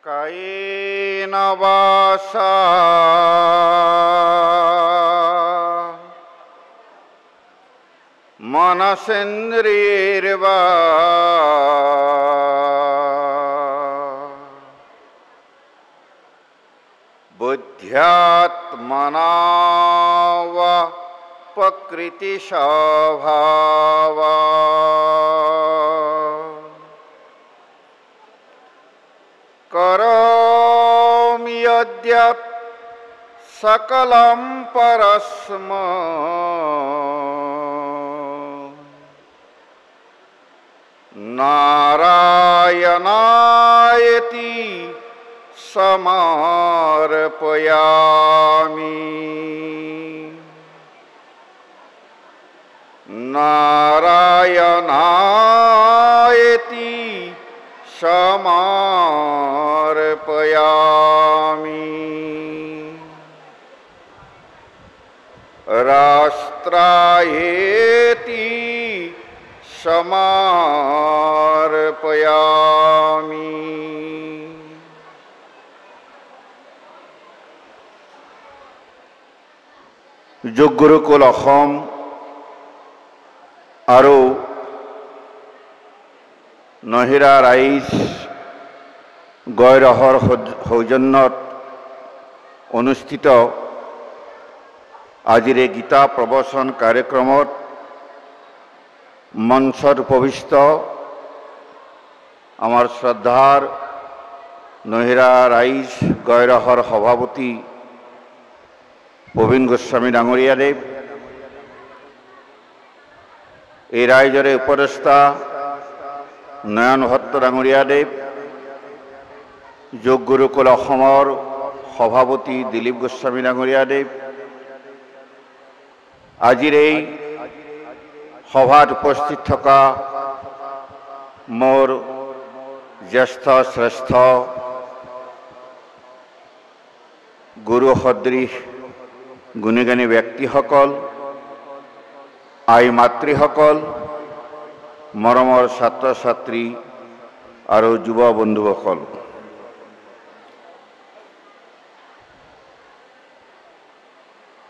কায়েন বাসা মনসেন্দ্রিয়র্বা বুদ্ধ্যাত্মনা বা প্রকৃতি স্বভাবা করোমি যদ্যৎ সকলম পরস্মৈ নারায়ণায়েতি সমর্পয়ামি নারায়ণায়েতি সমর্পয়ামি রাষ্ট্রায়েতি সমর্পয়ামি। যোগ গুৰুকুল অসম আৰু নহিৰা ৰাইজ গয়ৰহৰ সৌজন্যত অনুষ্ঠিত আজিৰ এই গীতা প্ৰবচন কাৰ্যক্ৰমত মঞ্চত উপবিষ্ট আমাৰ শ্ৰদ্ধাৰ নহিৰা ৰাইজ গয়ৰহৰ সভাপতি প্ৰবীণ গোস্বামী ডাঙৰীয়াদেৱ, এই ৰাইজৰে উপদেষ্টা নয়ন ভট্ট ডাঙৰীয়াদেৱ, যোগ গুৰুকুল অসমৰ সভাপতি দিলীপ গোস্বামী ডাঙৰীয়াদেৱ, আজিৰ এই সভাত উপস্থিত থকা মোৰ জ্যেষ্ঠ শ্ৰেষ্ঠ গুৰু সদৃশ গুণীজ্ঞানী ব্যক্তিসকল, আই মাতৃসকল, মৰমৰ ছাত্ৰ ছাত্ৰী আৰু যুৱ বন্ধুসকল,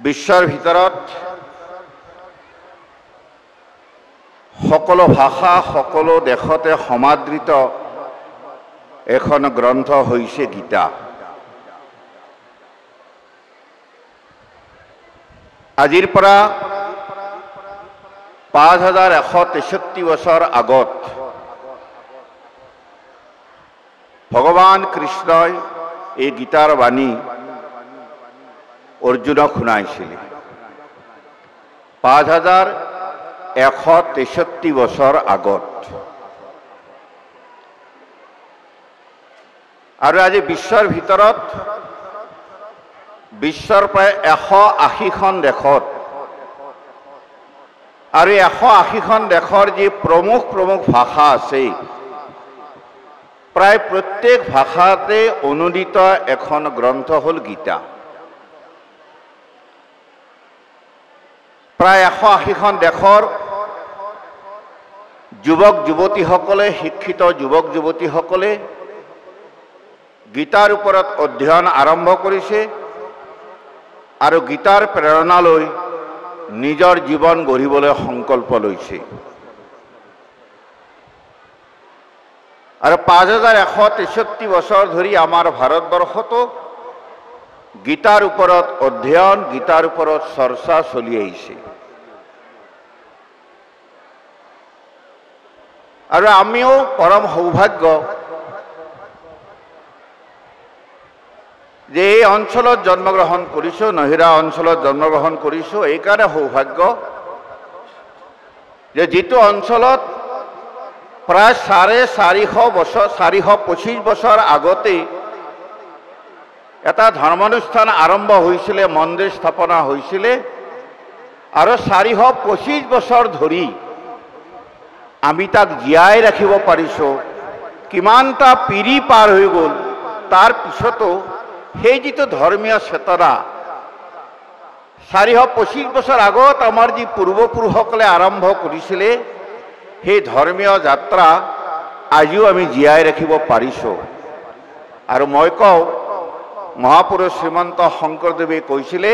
বিশ্বৰ ভিতৰত সকলো ভাষা সকলো দেশতে সমাদৃত এখন গ্ৰন্থ হৈছে গীতা। আজিৰ পৰা 5163 বছৰ আগত ভগৱান কৃষ্ণই এই গীতাৰ বাণী অৰ্জুনক শুনাইছিল। 5163 বছৰ আগত। আৰু আজি বিশ্বৰ ভিতৰত বিশ্বৰ প্ৰায় 180খন দেশত আৰু 180খন দেশৰ যি প্ৰমুখ ভাষা আছে, প্ৰায় প্ৰত্যেক ভাষাতে অনুদিত এখন গ্ৰন্থ হ'ল গীতা। প্ৰায় 180খন দেশৰ যুৱক যুৱতীসকলে, শিক্ষিত যুৱক যুৱতীসকলে গীতাৰ ওপৰত অধ্যয়ন আৰম্ভ কৰিছে আৰু গীতাৰ প্ৰেৰণা লৈ নিজৰ জীৱন গঢ়িবলৈ সংকল্প লৈছে। আৰু 5163 বছৰ ধৰি আমাৰ ভাৰতবৰ্ষতো গীতাৰ ওপৰত অধ্যয়ন, গীতাৰ ওপৰত চৰ্চা চলি আহিছে। আৰু আমিও পৰম সৌভাগ্য যে এই অঞ্চলত জন্মগ্ৰহণ কৰিছোঁ, নহিৰা অঞ্চলত জন্মগ্ৰহণ কৰিছোঁ। এইকাৰণে সৌভাগ্য যে যিটো অঞ্চলত প্ৰায় 450 বছৰ 425 বছৰ আগতে এটা ধৰ্মানুষ্ঠান আৰম্ভ হৈছিলে, মন্দিৰ স্থাপনা হৈছিলে, আৰু 425 বছৰ ধৰি আমি তাক জীয়াই ৰাখিব পাৰিছোঁ। কিমানটা পিঢ়ি পাৰ হৈ গ'ল, তাৰ পিছতো সেই যিটো ধৰ্মীয় চেতনা 425 বছৰ আগত আমাৰ যি পূৰ্বপুৰুষসকলে আৰম্ভ কৰিছিলে, সেই ধৰ্মীয় যাত্ৰা আজিও আমি জীয়াই ৰাখিব পাৰিছোঁ। আৰু মই কওঁ মহাপুৰুষ শ্ৰীমন্ত শংকৰদেৱে কৈছিলে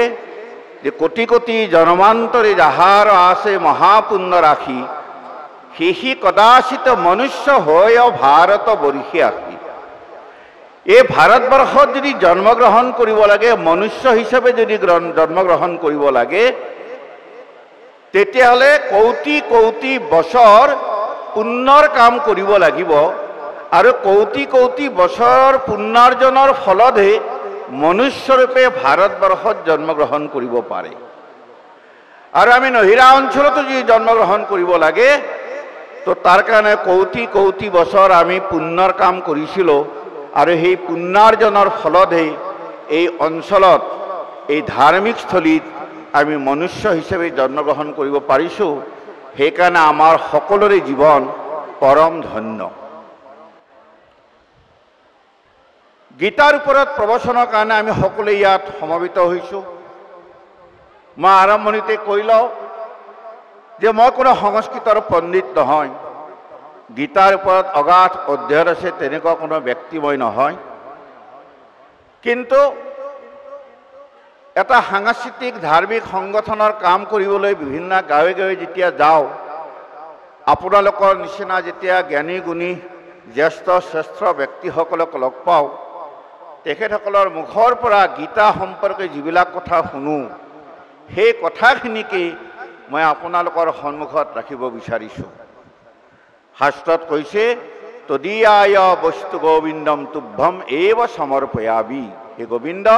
যে কোটি কোটি জন্মান্তৰে যাহাৰ আছে মহাপুণ্য ৰাশি সেহি কদাচিত মনুষ্য হয় ভাৰত বৰ্ষে আহি। এই ভাৰতবৰ্ষত যদি জন্মগ্ৰহণ কৰিব লাগে, মনুষ্য হিচাপে যদি জন্মগ্ৰহণ কৰিব লাগে, তেতিয়াহ'লে কৌটি কৌটি বছৰ পুণ্যৰ কাম কৰিব লাগিব আৰু কৌটি কৌটি বছৰৰ পুণ্যাৰ্জনৰ ফলতহে মনুষ্যৰূপে ভাৰতবৰ্ষত জন্মগ্ৰহণ কৰিব পাৰে। আৰু আমি নহিৰা অঞ্চলতো যদি জন্মগ্ৰহণ কৰিব লাগে, তো তাৰ কাৰণে কৌটি কৌটি বছৰ আমি পুণ্যৰ কাম কৰিছিলোঁ আৰু সেই পুণ্যাৰ্জনৰ ফলতহে এই অঞ্চলত এই ধাৰ্মিক স্থলীত আমি মনুষ্য হিচাপে জন্মগ্ৰহণ কৰিব পাৰিছোঁ। সেইকাৰণে আমাৰ সকলোৰে জীৱন পৰম ধন্য। গীতাৰ ওপৰত প্ৰবচনৰ কাৰণে আমি সকলোৱে ইয়াত সমবেত হৈছোঁ। মই আৰম্ভণিতে কৈ লওঁ যে মই কোনো সংস্কৃতৰ পণ্ডিত নহয়, গীতাৰ ওপৰত অগাধ অধ্যয়ন আছে তেনেকুৱা কোনো ব্যক্তি মই নহয়। কিন্তু এটা সাংস্কৃতিক ধাৰ্মিক সংগঠনৰ কাম কৰিবলৈ বিভিন্ন গাঁৱে গাঁৱে যেতিয়া যাওঁ, আপোনালোকৰ নিচিনা যেতিয়া জ্ঞানী গুণী জ্যেষ্ঠ শ্ৰেষ্ঠ ব্যক্তিসকলক লগ পাওঁ, তেখেতসকলৰ মুখৰ পৰা গীতা সম্পৰ্কে যিবিলাক কথা শুনো, সেই কথাখিনিকে মই আপোনালোকৰ সন্মুখত ৰাখিব বিচাৰিছোঁ। শাস্ত্ৰত কৈছে তদীয়ায় বস্তু গোবিন্দম তুভ্যম এব সমৰ্পয়ামি। হে গোবিন্দ,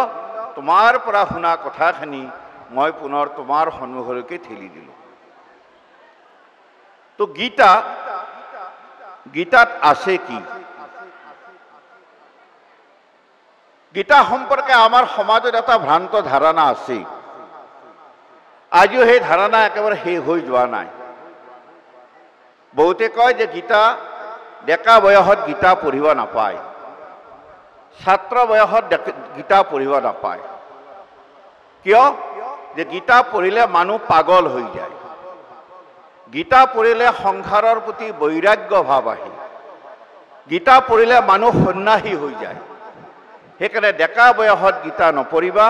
তোমাৰ পৰা শুনা কথাখিনি মই পুনৰ তোমাৰ সন্মুখলৈকে ঠেলি দিলোঁ। তো গীতাত আছে কি? গীতা সম্পৰ্কে আমাৰ সমাজত এটা ভ্ৰান্ত ধাৰণা আছে। আজিও সেই ধাৰণা একেবাৰে শেষ হৈ যোৱা নাই। বহুতে কয় যে গীতা ডেকা বয়সত গীতা পঢ়িব নাপায়, ছাত্ৰ বয়সত গীতা পঢ়িব নাপায়। কিয়? যে গীতা পঢ়িলে মানুহ পাগল হৈ যায়, গীতা পঢ়িলে সংসাৰৰ প্ৰতি বৈৰাগ্য ভাৱ আহে, গীতা পঢ়িলে মানুহ সন্ন্যাসী হৈ যায়। সেইকাৰণে ডেকা বয়সত গীতা নপঢ়িবা,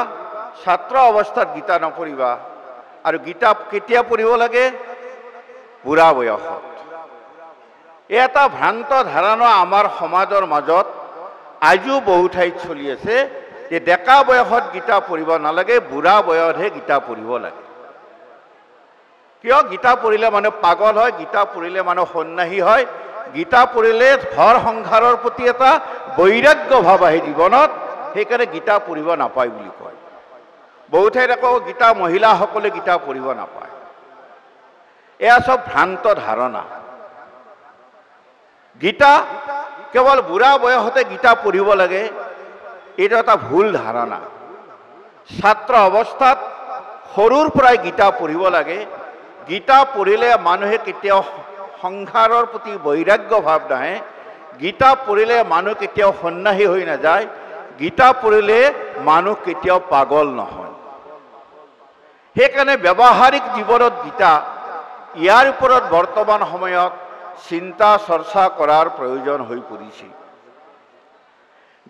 ছাত্ৰ অৱস্থাত গীতা নপঢ়িবা। আৰু গীতা কেতিয়া পঢ়িব লাগে? বুঢ়া বয়সত। এই এটা ভ্ৰান্ত ধাৰণা আমাৰ সমাজৰ মাজত আজিও বহু ঠাইত চলি আছে যে ডেকা বয়সত গীতা পঢ়িব নালাগে, বুঢ়া বয়সতহে গীতা পঢ়িব লাগে। কিয়? গীতা পঢ়িলে মানুহ পাগল হয়, গীতা পঢ়িলে মানুহ সন্ন্যাসী হয়, গীতা পঢ়িলে ঘৰ সংসাৰৰ প্ৰতি এটা বৈৰাগ্য ভাৱ আহে জীৱনত। সেইকাৰণে গীতা পঢ়িব নাপায় বুলি কয়। বহু ঠাইত আকৌ গীতা মহিলাসকলে গীতা পঢ়িব নাপায়। এয়া চব ভ্ৰান্ত ধাৰণা। গীতা কেৱল বুঢ়া বয়সতে গীতা পঢ়িব লাগে, এইটো এটা ভুল ধাৰণা। ছাত্ৰ অৱস্থাত সৰুৰ পৰাই গীতা পঢ়িব লাগে। গীতা পঢ়িলে মানুহে কেতিয়াও সংসাৰৰ প্ৰতি বৈৰাগ্য ভাৱ নাহে, গীতা পঢ়িলে মানুহ কেতিয়াও সন্ন্যাসী হৈ নাযায়, গীতা পঢ়িলে মানুহ কেতিয়াও পাগল নহয়। সেইকাৰণে ব্যৱহাৰিক জীৱনত গীতা ইয়াৰ ওপৰত বৰ্তমান সময়ত চিন্তা চৰ্চা কৰাৰ প্ৰয়োজন হৈ পৰিছে।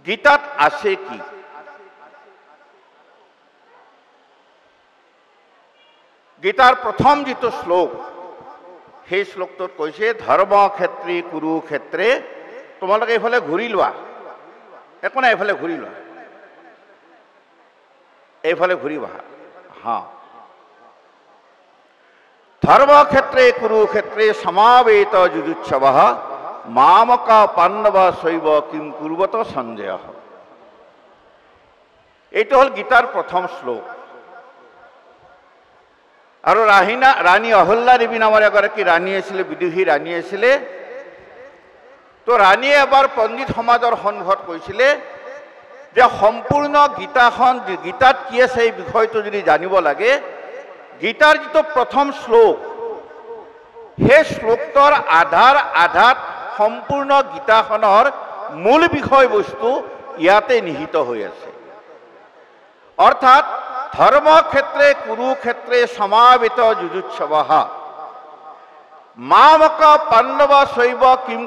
গীতাত আছে কি? গীতাৰ প্ৰথম যিটো শ্লোক, সেই শ্লোকটোত কৈছে ধৰ্ম ক্ষেত্ৰে কুৰুক্ষেত্ৰে। তোমালোকে এইফালে ঘূৰি লোৱা, একো নাই, এইফালে ঘূৰি লোৱা, এইফালে ঘূৰিবা। হা, ধৰ্মক্ষেত্ৰে কুৰুক্ষেত্ৰে সমাবেত যুযুৎসৱঃ মামকা পাণ্ডৱ শৈব কিম কুৰ্বত সঞ্জয়। এইটো হ'ল গীতাৰ প্ৰথম শ্লোক। আৰু ৰাণী অহল্যা দেৱী নামৰ এগৰাকী ৰাণী আছিলে, বিদুষী ৰাণী আছিলে। তো ৰাণীয়ে এবাৰ পণ্ডিত সমাজৰ সন্মুখত কৈছিলে যে সম্পূৰ্ণ গীতাখন, গীতাত কি আছে এই বিষয়টো যদি জানিব লাগে, গীতাৰ যিটো প্ৰথম শ্লোক, সেই শ্লোকটোৰ আধাত সম্পূৰ্ণ গীতাখনৰ মূল বিষয়বস্তু ইয়াতে নিহিত হৈ আছে। অৰ্থাৎ ধৰ্মক্ষেত্ৰে কুৰুক্ষেত্ৰে সমাবেত যুযুৎসৱঃ মামকা পাণ্ডৱ শৈব কিম